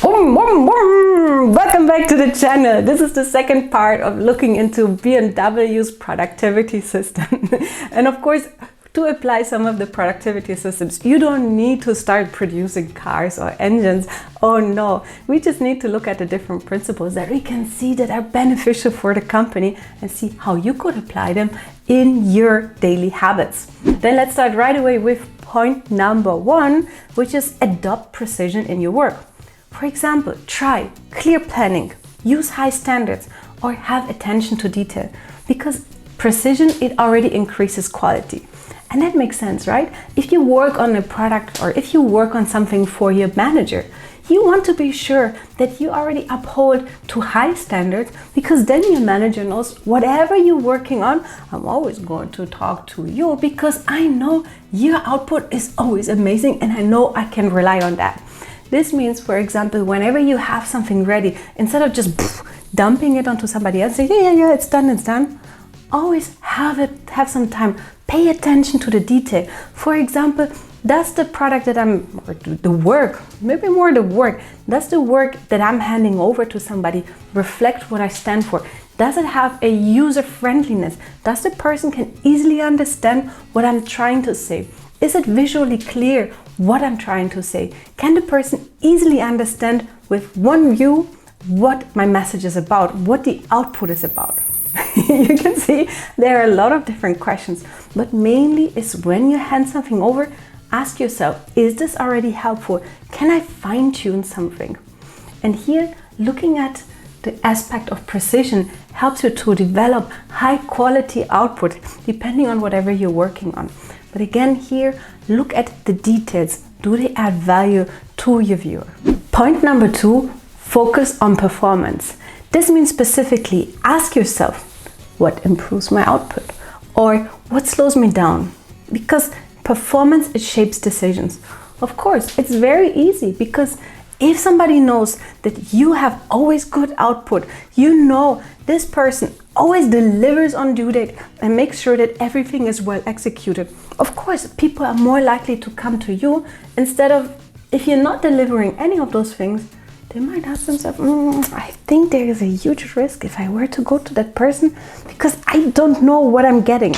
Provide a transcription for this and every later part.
Welcome back to the channel. This is the second part of looking into BMW's productivity system. And of course, to apply some of the productivity systems, you don't need to start producing cars or engines. Oh no, we just need to look at the different principles that we can see that are beneficial for the company and see how you could apply them in your daily habits. Then let's start right away with point number 1, which is adopt precision in your work. For example, try clear planning, use high standards, or have attention to detail, because precision, it already increases quality. And that makes sense, right? If you work on a product or if you work on something for your manager, you want to be sure that you already uphold to high standards, because then your manager knows whatever you're working on, I'm always going to talk to you because I know your output is always amazing and I know I can rely on that. This means, for example, whenever you have something ready, instead of just dumping it onto somebody else, say, yeah, it's done. Always have some time. Pay attention to the detail. For example, does the product that does the work that I'm handing over to somebody reflect what I stand for? Does it have a user friendliness? Does the person can easily understand what I'm trying to say? Is it visually clear what I'm trying to say? Can the person easily understand with one view what my message is about, what the output is about? You can see there are a lot of different questions, but mainly is when you hand something over, ask yourself, is this already helpful? Can I fine-tune something? And here, looking at the aspect of precision helps you to develop high quality output depending on whatever you're working on. But again, here, look at the details. Do they add value to your viewer? Point number 2, focus on performance. This means specifically ask yourself, what improves my output? Or what slows me down? Because performance, it shapes decisions. Of course, it's very easy, because if somebody knows that you have always good output, you know this person always delivers on due date and makes sure that everything is well executed. Of course, people are more likely to come to you instead of, if you're not delivering any of those things, they might ask themselves, I think there is a huge risk if I were to go to that person because I don't know what I'm getting.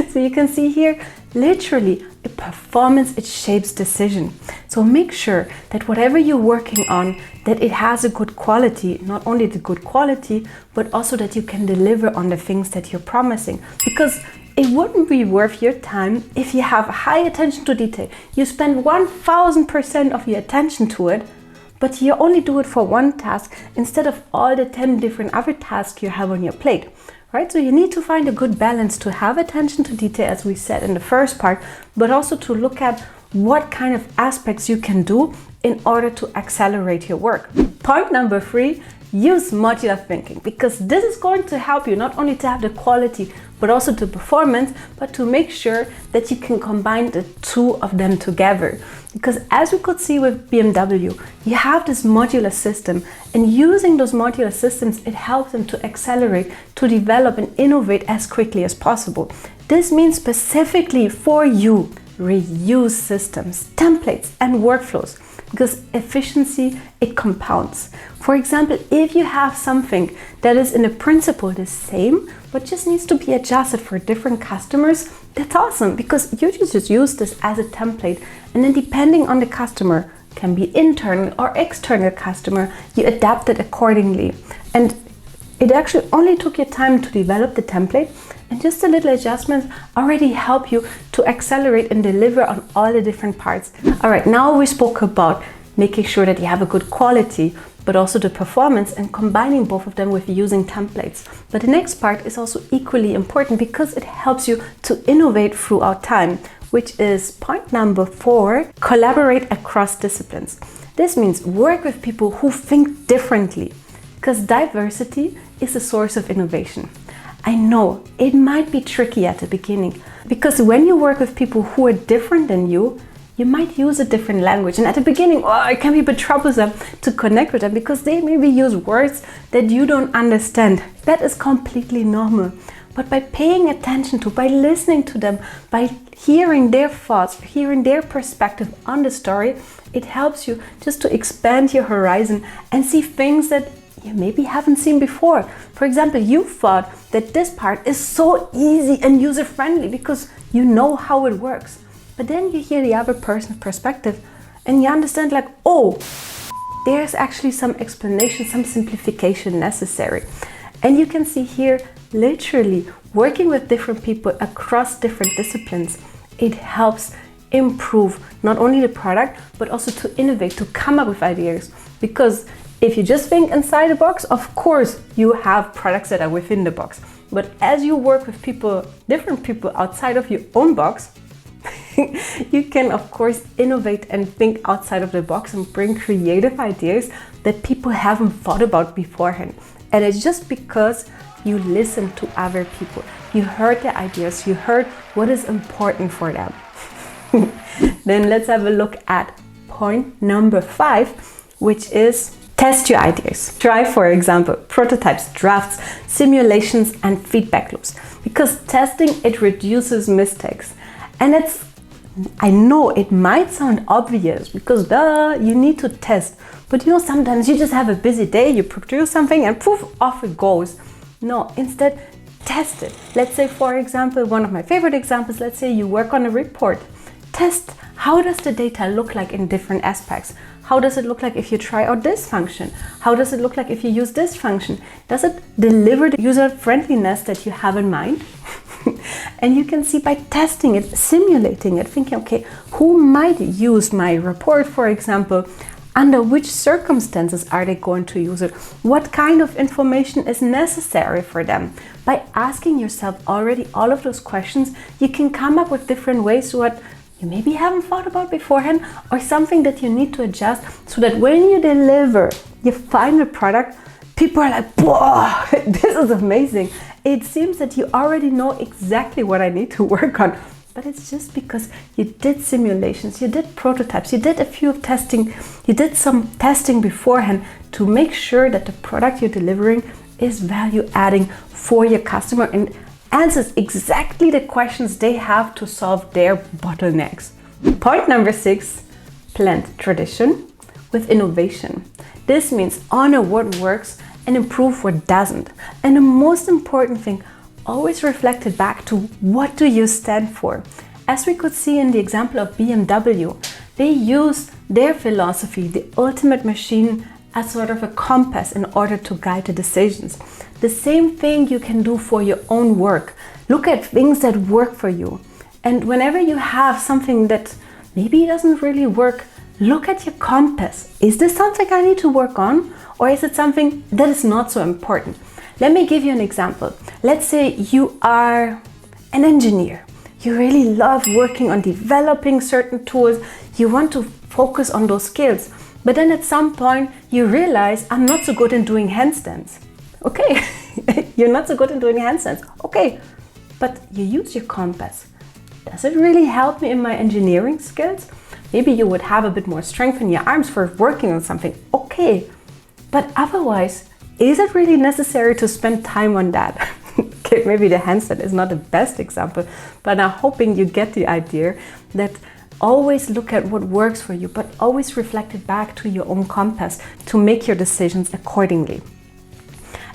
So you can see here, literally, a performance, it shapes decision. So make sure that whatever you're working on, that it has a good quality, not only the good quality, but also that you can deliver on the things that you're promising. Because it wouldn't be worth your time if you have high attention to detail. You spend 1000% of your attention to it, but you only do it for one task instead of all the 10 different other tasks you have on your plate, right? So you need to find a good balance to have attention to detail, as we said in the first part, but also to look at what kind of aspects you can do in order to accelerate your work. Point number 3, use modular thinking, because this is going to help you not only to have the quality, but also the performance, but to make sure that you can combine the two of them together. Because as we could see with BMW, you have this modular system, and using those modular systems, it helps them to accelerate, to develop and innovate as quickly as possible. This means specifically for you, reuse systems, templates and workflows, because efficiency, it compounds. For example, if you have something that is in a principle the same, but just needs to be adjusted for different customers, that's awesome, because you just use this as a template, and then depending on the customer, can be internal or external customer, you adapt it accordingly. And it actually only took you time to develop the template, and just a little adjustments already help you to accelerate and deliver on all the different parts. All right, now we spoke about making sure that you have a good quality, but also the performance, and combining both of them with using templates. But the next part is also equally important, because it helps you to innovate throughout time, which is point number 4, collaborate across disciplines. This means work with people who think differently, because diversity is a source of innovation. I know it might be tricky at the beginning, because when you work with people who are different than you might use a different language, and at the beginning, it can be a bit troublesome to connect with them because they maybe use words that you don't understand. That is completely normal. But by paying attention to, by listening to them, by hearing their thoughts, hearing their perspective on the story, it helps you just to expand your horizon and see things that you maybe haven't seen before. For example, you thought that this part is so easy and user-friendly because you know how it works. But then you hear the other person's perspective and you understand like, oh, there's actually some explanation, some simplification necessary. And you can see here, literally working with different people across different disciplines, it helps improve not only the product, but also to innovate, to come up with ideas. Because if you just think inside the box, of course, you have products that are within the box. But as you work with people, different people outside of your own box, you can, of course, innovate and think outside of the box and bring creative ideas that people haven't thought about beforehand. And it's just because you listen to other people. You heard their ideas, you heard what is important for them. Then let's have a look at point number 5, which is test your ideas. Try, for example, prototypes, drafts, simulations, and feedback loops. Because testing, it reduces mistakes. And I know it might sound obvious because you need to test. But you know, sometimes you just have a busy day, you produce something and poof, off it goes. No, instead, test it. Let's say, for example, one of my favorite examples, let's say you work on a report. Test, how does the data look like in different aspects? How does it look like if you try out this function? How does it look like if you use this function? Does it deliver the user friendliness that you have in mind? And you can see by testing it, simulating it, thinking, okay, who might use my report, for example? Under which circumstances are they going to use it? What kind of information is necessary for them? By asking yourself already all of those questions, you can come up with different ways to what you maybe haven't thought about beforehand, or something that you need to adjust so that when you deliver your final product, people are like, whoa, this is amazing. It seems that you already know exactly what I need to work on. But it's just because you did simulations, you did prototypes, you did a few of testing, you did some testing beforehand to make sure that the product you're delivering is value adding for your customer and answers exactly the questions they have to solve their bottlenecks. Point number 6, blend tradition with innovation. This means honor what works and improve what doesn't. And the most important thing, always reflect it back to what do you stand for. As we could see in the example of BMW, they used their philosophy, the ultimate machine, as sort of a compass in order to guide the decisions. The same thing you can do for your own work. Look at things that work for you. And whenever you have something that maybe doesn't really work, look at your compass. Is this something I need to work on? Or is it something that is not so important? Let me give you an example. Let's say you are an engineer. You really love working on developing certain tools. You want to focus on those skills. But then at some point you realize, I'm not so good in doing handstands. Okay, you're not so good in doing handstands. Okay, but you use your compass. Does it really help me in my engineering skills? Maybe you would have a bit more strength in your arms for working on something. Okay, but otherwise, is it really necessary to spend time on that? Okay, maybe the handstand is not the best example, but I'm hoping you get the idea that always look at what works for you, but always reflect it back to your own compass to make your decisions accordingly.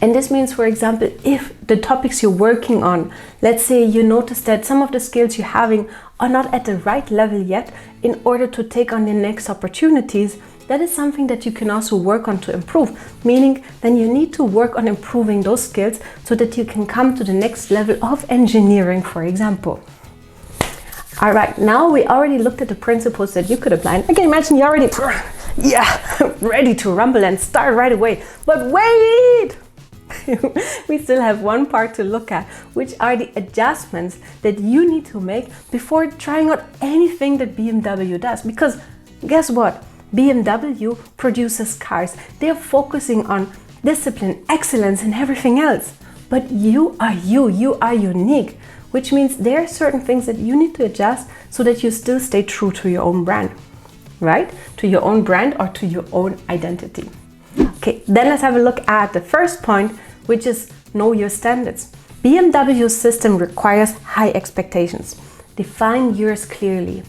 And this means, for example, if the topics you're working on, let's say you notice that some of the skills you're having are not at the right level yet in order to take on the next opportunities, that is something that you can also work on to improve, meaning then you need to work on improving those skills so that you can come to the next level of engineering, for example. All right, now we already looked at the principles that you could apply. And I can imagine you're already, ready to rumble and start right away. But wait! We still have one part to look at, which are the adjustments that you need to make before trying out anything that BMW does. Because guess what? BMW produces cars. They're focusing on discipline, excellence, and everything else. But you are unique, which means there are certain things that you need to adjust so that you still stay true to your own brand, right? To your own brand or to your own identity. Okay, then let's have a look at the first point, which is know your standards. BMW's system requires high expectations. Define yours clearly.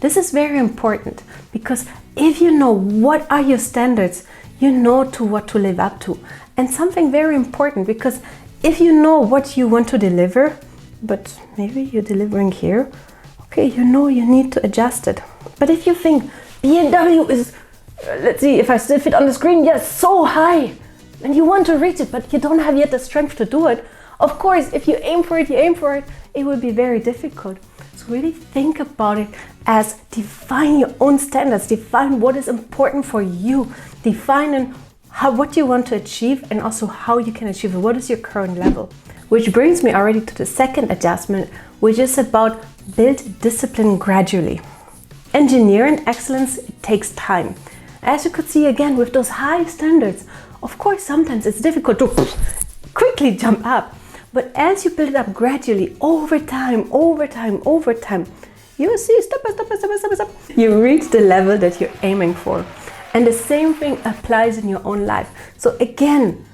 This is very important because if you know what are your standards, you know to what to live up to. And something very important, because if you know what you want to deliver, but maybe you're delivering here, okay, you know you need to adjust it. But if you think BMW is, let's see if I still fit on the screen, yes, so high, and you want to reach it, but you don't have yet the strength to do it, of course, if you aim for it, it will be very difficult. So really think about it as define your own standards, define what is important for you, define what you want to achieve and also how you can achieve it, what is your current level. Which brings me already to the second adjustment, which is about build discipline gradually. Engineering excellence, it takes time. As you could see again with those high standards, of course sometimes it's difficult to quickly jump up. But as you build it up gradually, over time, you will see step by step, you reach the level that you're aiming for. And the same thing applies in your own life. So again,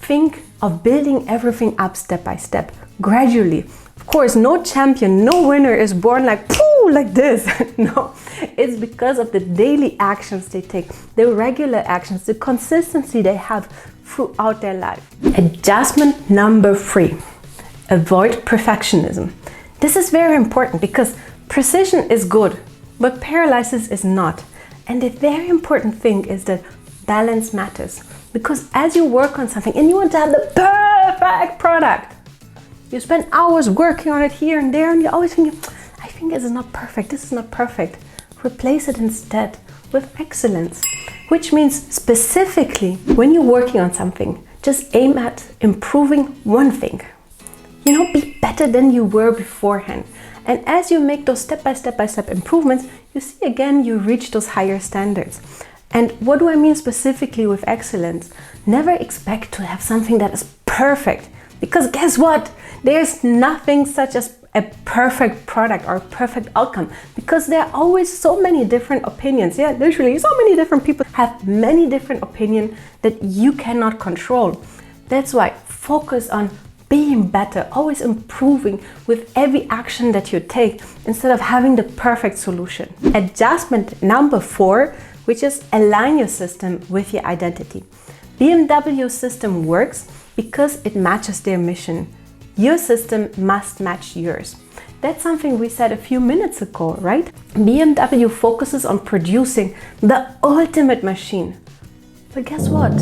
think of building everything up step by step, gradually. Of course, no champion, no winner is born like this. No, it's because of the daily actions they take, the regular actions, the consistency they have throughout their life. Adjustment number 3, avoid perfectionism. This is very important because precision is good, but paralysis is not. And the very important thing is that balance matters, because as you work on something and you want to have the perfect product, you spend hours working on it here and there, and you're always thinking, I think this is not perfect, this is not perfect. Replace it instead with excellence, which means specifically when you're working on something, just aim at improving one thing. Be better than you were beforehand. And as you make those step by step improvements, you see again, you reach those higher standards. And what do I mean specifically with excellence? Never expect to have something that is perfect, because guess what? There's nothing such as a perfect product or a perfect outcome, because there are always so many different opinions. Yeah, literally so many different people have many different opinions that you cannot control. That's why focus on being better, always improving with every action that you take instead of having the perfect solution. Adjustment number 4, which is align your system with your identity. BMW's system works because it matches their mission. Your system must match yours. That's something we said a few minutes ago, right? BMW focuses on producing the ultimate machine. But guess what?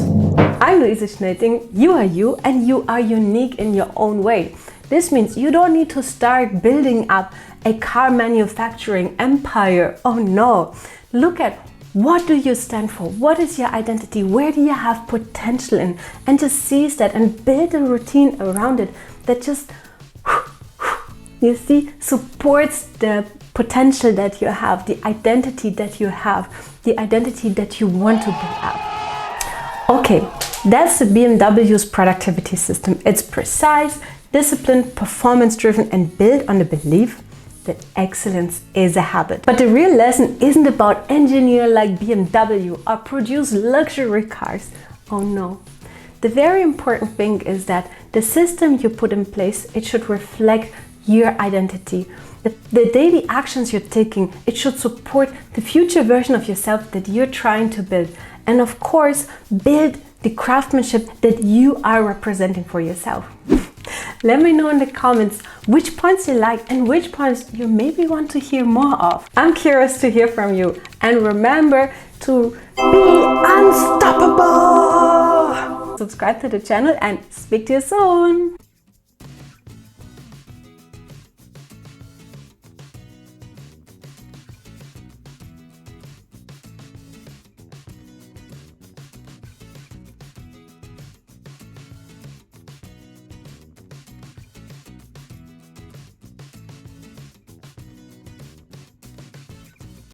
I'm Luise Schneiting, you are you, and you are unique in your own way. This means you don't need to start building up a car manufacturing empire. Oh no! Look at what do you stand for? What is your identity? Where do you have potential in? And just seize that and build a routine around it that just, you see, supports the potential that you have, the identity that you have, the identity that you want to build up. Okay, that's the BMW's productivity system. It's precise, disciplined, performance-driven, and built on the belief that excellence is a habit. But the real lesson isn't about engineer like BMW or produce luxury cars. Oh no. The very important thing is that the system you put in place, it should reflect your identity. The daily actions you're taking, it should support the future version of yourself that you're trying to build. And of course, build the craftsmanship that you are representing for yourself. Let me know in the comments which points you like and which points you maybe want to hear more of. I'm curious to hear from you. And remember to be unstoppable! Subscribe to the channel and speak to you soon!